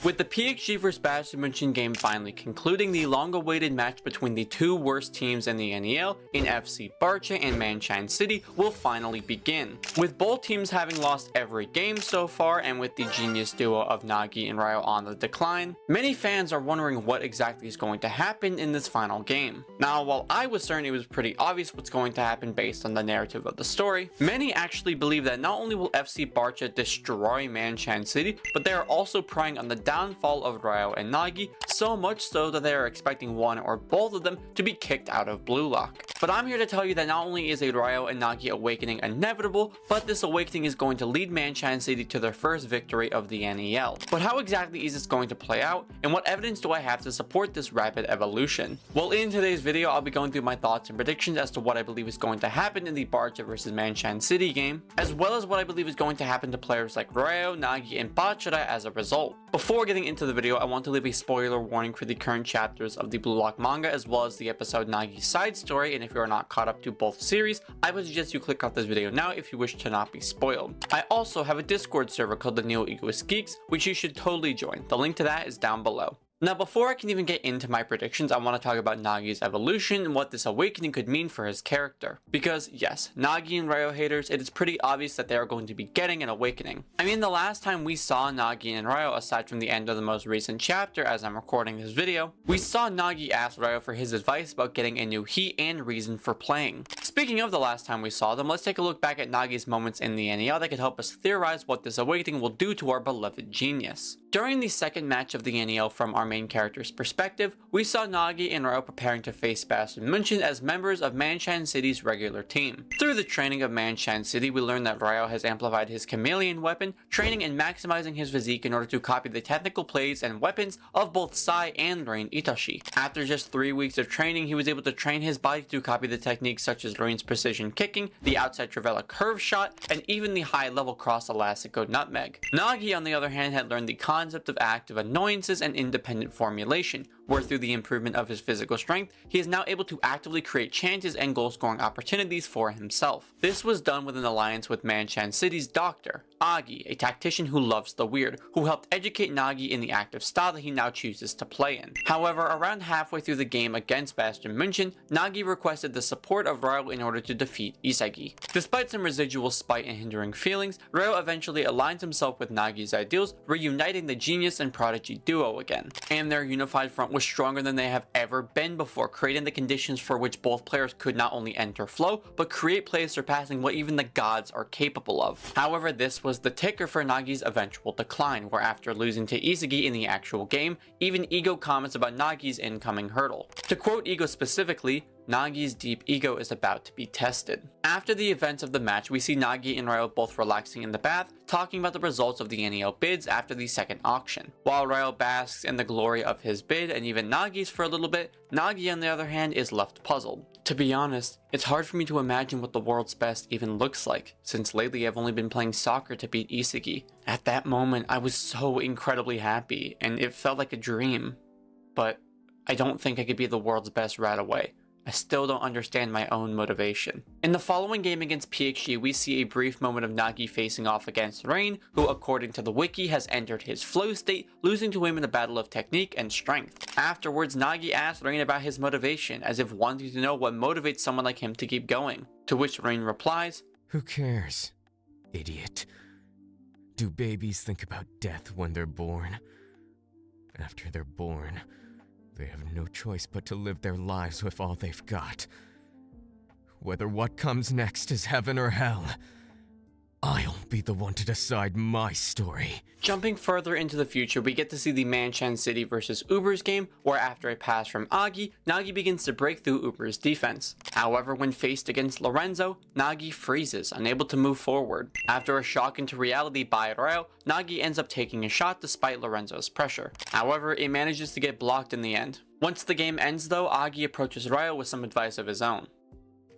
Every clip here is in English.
With the PXG vs Bayern München game finally concluding, the long-awaited match between the two worst teams in the NEL in FC Barcha and Manchan City will finally begin. With both teams having lost every game so far, and with the genius duo of Nagi and Ryo on the decline, many fans are wondering what exactly is going to happen in this final game. Now, while I was certain it was pretty obvious what's going to happen based on the narrative of the story, many actually believe that not only will FC Barcha destroy Manchan City, but they are also preying on the downfall of Ryo and Nagi, so much so that they are expecting one or both of them to be kicked out of BLUELOCK. But I'm here to tell you that not only is a Ryo and Nagi awakening inevitable, but this awakening is going to lead Manchan City to their first victory of the NEL. But how exactly is this going to play out, and what evidence do I have to support this rapid evolution? Well, in today's video, I'll be going through my thoughts and predictions as to what I believe is going to happen in the Barcha vs Manchan City game, as well as what I believe is going to happen to players like Ryo, Nagi, and Barcha as a result. Before getting into the video, I want to leave a spoiler warning for the current chapters of the BLUELOCK manga, as well as the episode Nagi's side story, and if you are not caught up to both series, I would suggest you click off this video now if you wish to not be spoiled. I also have a Discord server called the Neo Egoist Geeks, which you should totally join. The link to that is down below. Now, before I can even get into my predictions, I want to talk about Nagi's evolution and what this awakening could mean for his character. Because yes, Nagi and Ryo haters, it is pretty obvious that they are going to be getting an awakening. I mean, the last time we saw Nagi and Ryo, aside from the end of the most recent chapter as I'm recording this video, we saw Nagi ask Ryo for his advice about getting a new heat and reason for playing. Speaking of the last time we saw them, let's take a look back at Nagi's moments in the NEL that could help us theorize what this awakening will do to our beloved genius. During the second match of the NEL from our main character's perspective, we saw Nagi and Ryo preparing to face Bayern München as members of Manchan City's regular team. Through the training of Manchan City, we learned that Ryo has amplified his chameleon weapon, training and maximizing his physique in order to copy the technical plays and weapons of both Sai and Rain Itachi. After just 3 weeks of training, he was able to train his body to copy the techniques such as Rain's precision kicking, the outside Trivela curve shot, and even the high-level cross elastico nutmeg. Nagi, on the other hand, had learned the concept of active annoyances and independent formulation, where through the improvement of his physical strength, he is now able to actively create chances and goal-scoring opportunities for himself. This was done with an alliance with Manchan City's doctor, Agi, a tactician who loves the weird, who helped educate Nagi in the active style that he now chooses to play in. However, around halfway through the game against Bayern München, Nagi requested the support of Ryo in order to defeat Isagi. Despite some residual spite and hindering feelings, Ryo eventually aligns himself with Nagi's ideals, reuniting the genius and prodigy duo again. And their unified front was stronger than they have ever been before, creating the conditions for which both players could not only enter flow, but create plays surpassing what even the gods are capable of. However, this was the ticker for Nagi's eventual decline, where after losing to Isagi in the actual game, even Ego comments about Nagi's incoming hurdle. To quote Ego specifically, Nagi's deep ego is about to be tested. After the events of the match, we see Nagi and Ryo both relaxing in the bath, talking about the results of the NEL bids after the second auction. While Ryo basks in the glory of his bid and even Nagi's for a little bit, Nagi on the other hand is left puzzled. To be honest, it's hard for me to imagine what the world's best even looks like, since lately I've only been playing soccer to beat Isagi. At that moment, I was so incredibly happy, and it felt like a dream. But I don't think I could be the world's best right away. I still don't understand my own motivation. In the following game against PXG, we see a brief moment of Nagi facing off against Rain, who according to the wiki has entered his flow state, losing to him in a battle of technique and strength. Afterwards, Nagi asks Rain about his motivation, as if wanting to know what motivates someone like him to keep going. To which Rain replies, "Who cares, idiot? Do babies think about death when they're born? After they're born, they have no choice but to live their lives with all they've got. Whether what comes next is heaven or hell, I'll be the one to decide my story." Jumping further into the future, we get to see the Manchan City vs Uber's game, where after a pass from Agi, Nagi begins to break through Uber's defense. However, when faced against Lorenzo, Nagi freezes, unable to move forward. After a shock into reality by Ryo, Nagi ends up taking a shot despite Lorenzo's pressure. However, it manages to get blocked in the end. Once the game ends though, Agi approaches Ryo with some advice of his own.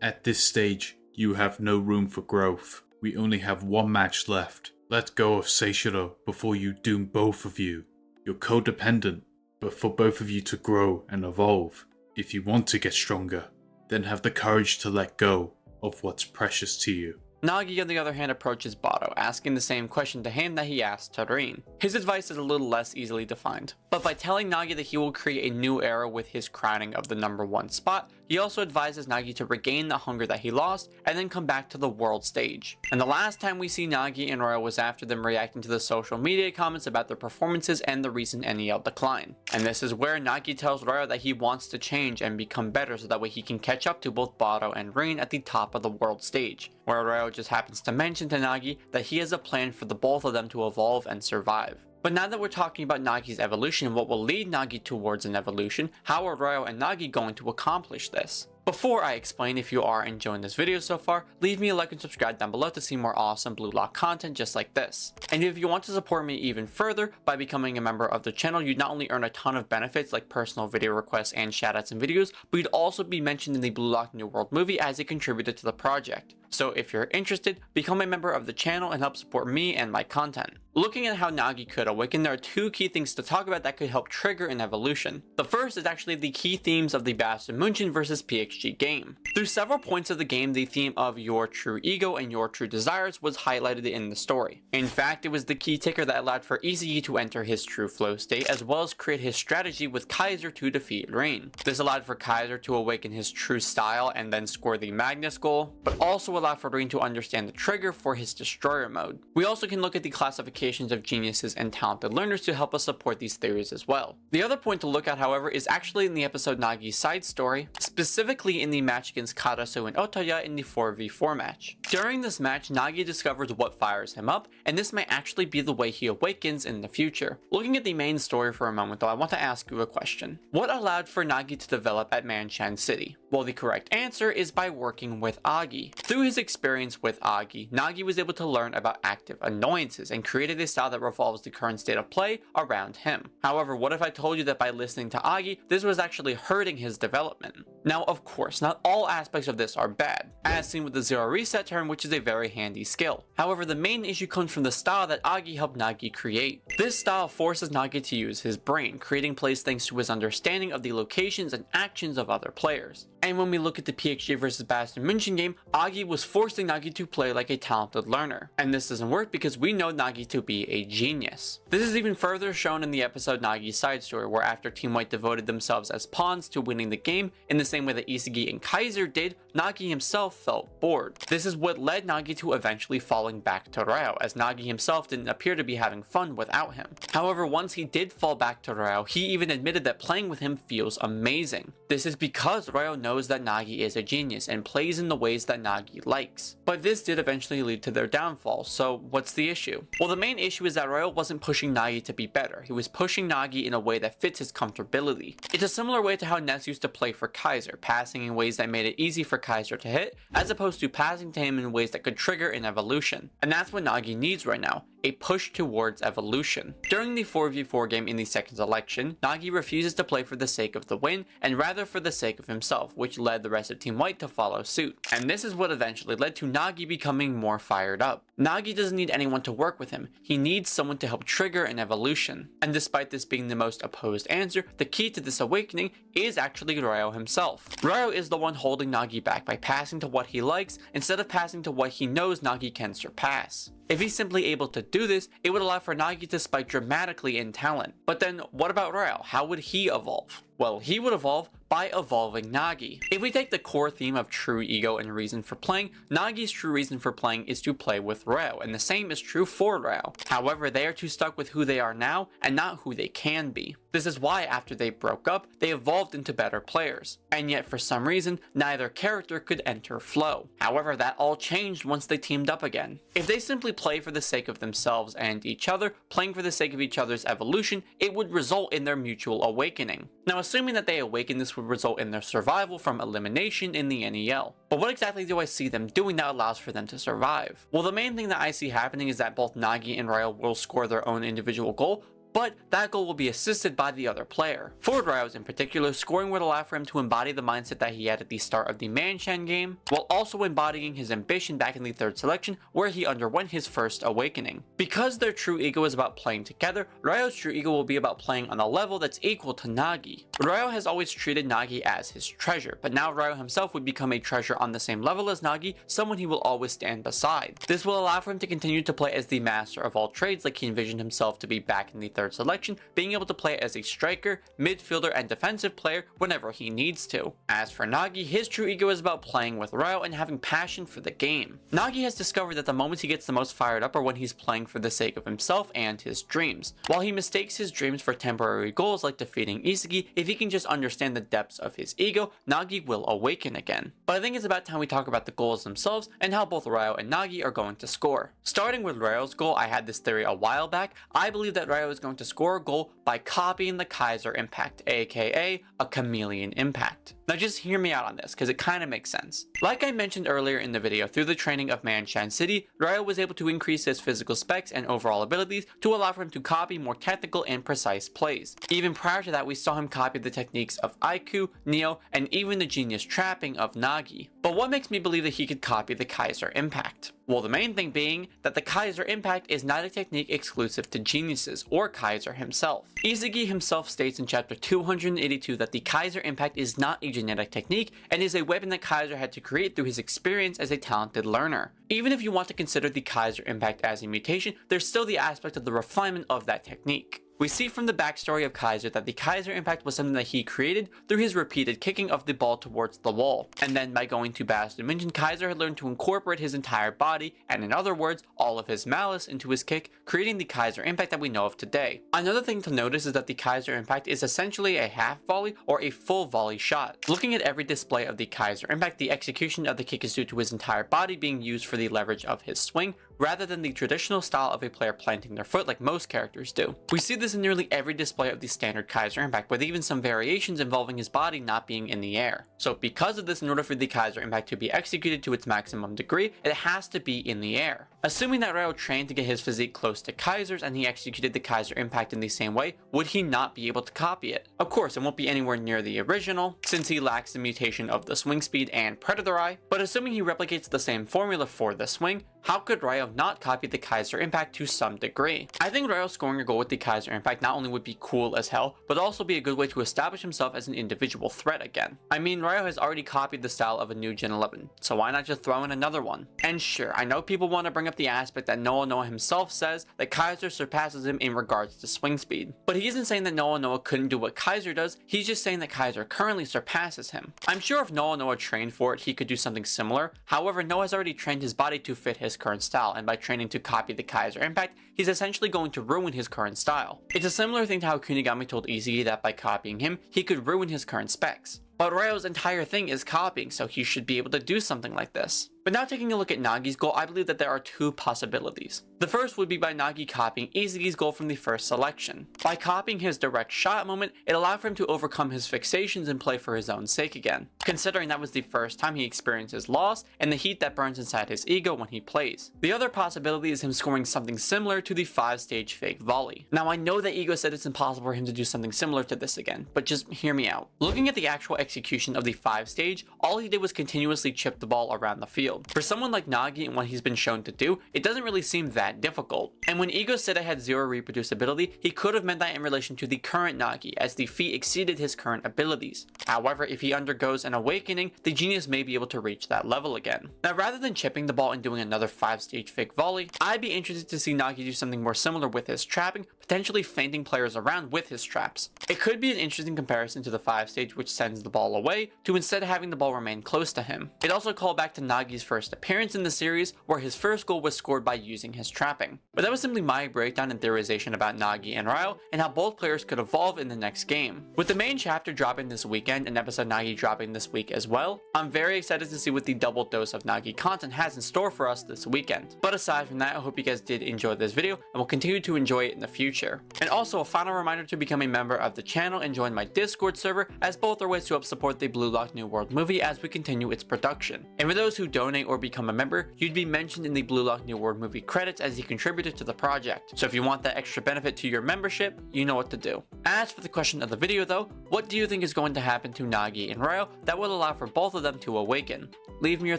"At this stage, you have no room for growth. We only have one match left. Let go of Seishiro before you doom both of you. You're codependent, but for both of you to grow and evolve, if you want to get stronger, then have the courage to let go of what's precious to you." Nagi on the other hand approaches Barū, asking the same question to him that he asked to Rin. His advice is a little less easily defined, but by telling Nagi that he will create a new era with his crowning of the #1 spot, he also advises Nagi to regain the hunger that he lost and then come back to the world stage. And the last time we see Nagi and Royal was after them reacting to the social media comments about their performances and the recent NEL decline. And this is where Nagi tells Royal that he wants to change and become better so that way he can catch up to both Barū and Rin at the top of the world stage, where Royal just happens to mention to Nagi that he has a plan for the both of them to evolve and survive. But now that we're talking about Nagi's evolution and what will lead Nagi towards an evolution, how are Royal and Nagi going to accomplish this? Before I explain, if you are enjoying this video so far, leave me a like and subscribe down below to see more awesome Blue Lock content just like this. And if you want to support me even further by becoming a member of the channel, you'd not only earn a ton of benefits like personal video requests and shoutouts in videos, but you'd also be mentioned in the Blue Lock New World movie as a contributor to the project. So if you're interested, become a member of the channel and help support me and my content. Looking at how Nagi could awaken, there are two key things to talk about that could help trigger an evolution. The first is actually the key themes of the Bastard Munchen vs PXG game. Through several points of the game, the theme of your true ego and your true desires was highlighted in the story. In fact, it was the key ticker that allowed for Isagi to enter his true flow state, as well as create his strategy with Kaiser to defeat Rin. This allowed for Kaiser to awaken his true style and then score the Magnus goal, but also allowed for Rin to understand the trigger for his destroyer mode. We also can look at the classifications of geniuses and talented learners to help us support these theories as well. The other point to look at, however, is actually in the episode Nagi's side story, specifically in the match against Karasu and Otoya in the 4v4 match. During this match, Nagi discovers what fires him up, and this may actually be the way he awakens in the future. Looking at the main story for a moment though, I want to ask you a question. What allowed for Nagi to develop at Manchan City? Well, the correct answer is by working with Agi. Through his experience with Agi, Nagi was able to learn about active annoyances and created a style that revolves the current state of play around him. However, what if I told you that by listening to Agi, this was actually hurting his development? Now, of course, not all aspects of this are bad, as seen with the Zero Reset turn, which is a very handy skill. However, the main issue comes from the style that Agi helped Nagi create. This style forces Nagi to use his brain, creating plays thanks to his understanding of the locations and actions of other players. And when we look at the PXG vs Bastard Munchen game, Agi was forcing Nagi to play like a talented learner. And this doesn't work because we know Nagi to be a genius. This is even further shown in the episode Nagi's side story, where after Team White devoted themselves as pawns to winning the game, in the same way that Isagi and Kaiser did, Nagi himself felt bored. This is what led Nagi to eventually falling back to Ryo, as Nagi himself didn't appear to be having fun without him. However, once he did fall back to Ryo, he even admitted that playing with him feels amazing. This is because Ryo knows that Nagi is a genius and plays in the ways that Nagi likes. But this did eventually lead to their downfall, so what's the issue? Well, the main issue is that Ryo wasn't pushing Nagi to be better, he was pushing Nagi in a way that fits his comfortability. It's a similar way to how Ness used to play for Kaiser, passing in ways that made it easy for Kaiser to hit, as opposed to passing to him in ways that could trigger an evolution. And that's what Nagi needs right now, a push towards evolution. During the 4v4 game in the second selection, Nagi refuses to play for the sake of the win, and rather for the sake of himself, which led the rest of Team White to follow suit. And this is what eventually led to Nagi becoming more fired up. Nagi doesn't need anyone to work with him, he needs someone to help trigger an evolution. And despite this being the most opposed answer, the key to this awakening is actually Ryo himself. Ryo is the one holding Nagi back by passing to what he likes instead of passing to what he knows Nagi can surpass. If he's simply able to do this, it would allow for Nagi to spike dramatically in talent. But then what about Ryo? How would he evolve? Well, he would evolve by evolving Nagi. If we take the core theme of true ego and reason for playing, Nagi's true reason for playing is to play with Ryo, and the same is true for Ryo. However, they are too stuck with who they are now and not who they can be. This is why after they broke up, they evolved into better players. And yet for some reason, neither character could enter flow. However, that all changed once they teamed up again. If they simply play for the sake of themselves and each other, playing for the sake of each other's evolution, it would result in their mutual awakening. Now, assuming that they awaken, this would result in their survival from elimination in the NEL. But what exactly do I see them doing that allows for them to survive? Well, the main thing that I see happening is that both Nagi and Ryo will score their own individual goal, but that goal will be assisted by the other player. Forward Ryo's in particular, scoring would allow for him to embody the mindset that he had at the start of the Manchan game, while also embodying his ambition back in the third selection where he underwent his first awakening. Because their true ego is about playing together, Ryo's true ego will be about playing on a level that's equal to Nagi. Ryo has always treated Nagi as his treasure, but now Ryo himself would become a treasure on the same level as Nagi, someone he will always stand beside. This will allow for him to continue to play as the master of all trades like he envisioned himself to be back in the third selection, being able to play as a striker, midfielder, and defensive player whenever he needs to. As for Nagi, his true ego is about playing with Ryo and having passion for the game. Nagi has discovered that the moments he gets the most fired up are when he's playing for the sake of himself and his dreams. While he mistakes his dreams for temporary goals like defeating Isagi, if he can just understand the depths of his ego, Nagi will awaken again. But I think it's about time we talk about the goals themselves and how both Ryo and Nagi are going to score. Starting with Ryo's goal, I had this theory a while back. I believe that Ryo is going to score a goal by copying the Kaiser impact, aka a chameleon impact. Now just hear me out on this, because it kind of makes sense. Like I mentioned earlier in the video, through the training of Manchan City, Ryo was able to increase his physical specs and overall abilities to allow for him to copy more technical and precise plays. Even prior to that, we saw him copy the techniques of Aiku, Neo, and even the genius trapping of Nagi. But what makes me believe that he could copy the Kaiser impact? Well, the main thing being that the Kaiser impact is not a technique exclusive to geniuses or Kaiser himself. Isagi himself states in chapter 282 that the Kaiser impact is not a genetic technique and is a weapon that Kaiser had to create through his experience as a talented learner. Even if you want to consider the Kaiser impact as a mutation, there's still the aspect of the refinement of that technique. We see from the backstory of Kaiser that the Kaiser impact was something that he created through his repeated kicking of the ball towards the wall. And then by going to Bast Dimension, Kaiser had learned to incorporate his entire body, and in other words, all of his malice into his kick, creating the Kaiser impact that we know of today. Another thing to notice is that the Kaiser impact is essentially a half volley or a full volley shot. Looking at every display of the Kaiser impact, the execution of the kick is due to his entire body being used for the leverage of his swing, rather than the traditional style of a player planting their foot like most characters do. We see this in nearly every display of the standard Kaiser impact, with even some variations involving his body not being in the air. So because of this, in order for the Kaiser impact to be executed to its maximum degree, it has to be in the air. Assuming that Ryo trained to get his physique close to Kaiser's and he executed the Kaiser impact in the same way, would he not be able to copy it? Of course, it won't be anywhere near the original, since he lacks the mutation of the swing speed and Predator Eye, but assuming he replicates the same formula for the swing, how could Ryo not copy the Kaiser impact to some degree? I think Ryo scoring a goal with the Kaiser impact not only would be cool as hell, but also be a good way to establish himself as an individual threat again. I mean, Ryo has already copied the style of a new Gen 11, so why not just throw in another one? And sure, I know people want to bring up the aspect that Noah himself says that Kaiser surpasses him in regards to swing speed. But he isn't saying that Noah couldn't do what Kaiser does, he's just saying that Kaiser currently surpasses him. I'm sure if Noah trained for it, he could do something similar. However, Noah's already trained his body to fit his current style, and by training to copy the Kaiser impact, he's essentially going to ruin his current style. It's a similar thing to how Kunigami told Isagi that by copying him, he could ruin his current specs. But Ryo's entire thing is copying, so he should be able to do something like this. But now taking a look at Nagi's goal, I believe that there are two possibilities. The first would be by Nagi copying Isagi's goal from the first selection. By copying his direct shot moment, it allowed for him to overcome his fixations and play for his own sake again, considering that was the first time he experiences loss and the heat that burns inside his ego when he plays. The other possibility is him scoring something similar to the 5-stage fake volley. Now I know that Ego said it's impossible for him to do something similar to this again, but just hear me out. Looking at the actual execution of the 5-stage, all he did was continuously chip the ball around the field. For someone like Nagi and what he's been shown to do, it doesn't really seem that difficult. And when Ego said it had 0 reproducibility, he could have meant that in relation to the current Nagi, as the feat exceeded his current abilities. However, if he undergoes an awakening, the genius may be able to reach that level again. Now rather than chipping the ball and doing another 5-stage fake volley, I'd be interested to see Nagi do something more similar with his trapping, potentially feinting players around with his traps. It could be an interesting comparison to the 5-stage which sends the ball away, to instead having the ball remain close to him. It also called back to Nagi's first appearance in the series, where his first goal was scored by using his trapping. But that was simply my breakdown and theorization about Nagi and Ryo, and how both players could evolve in the next game. With the main chapter dropping this weekend and episode Nagi dropping this week as well, I'm very excited to see what the double dose of Nagi content has in store for us this weekend. But aside from that, I hope you guys did enjoy this video, and will continue to enjoy it in the future. future. And also a final reminder to become a member of the channel and join my Discord server, as both are ways to help support the Blue Lock New World movie as we continue its production. And for those who donate or become a member, you'd be mentioned in the Blue Lock New World movie credits as you contributed to the project. So if you want that extra benefit to your membership, you know what to do. As for the question of the video though, what do you think is going to happen to Nagi and Ryo that will allow for both of them to awaken? Leave me your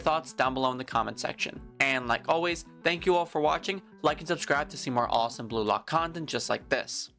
thoughts down below in the comment section. And like always, thank you all for watching, like and subscribe to see more awesome Blue Lock content just like this.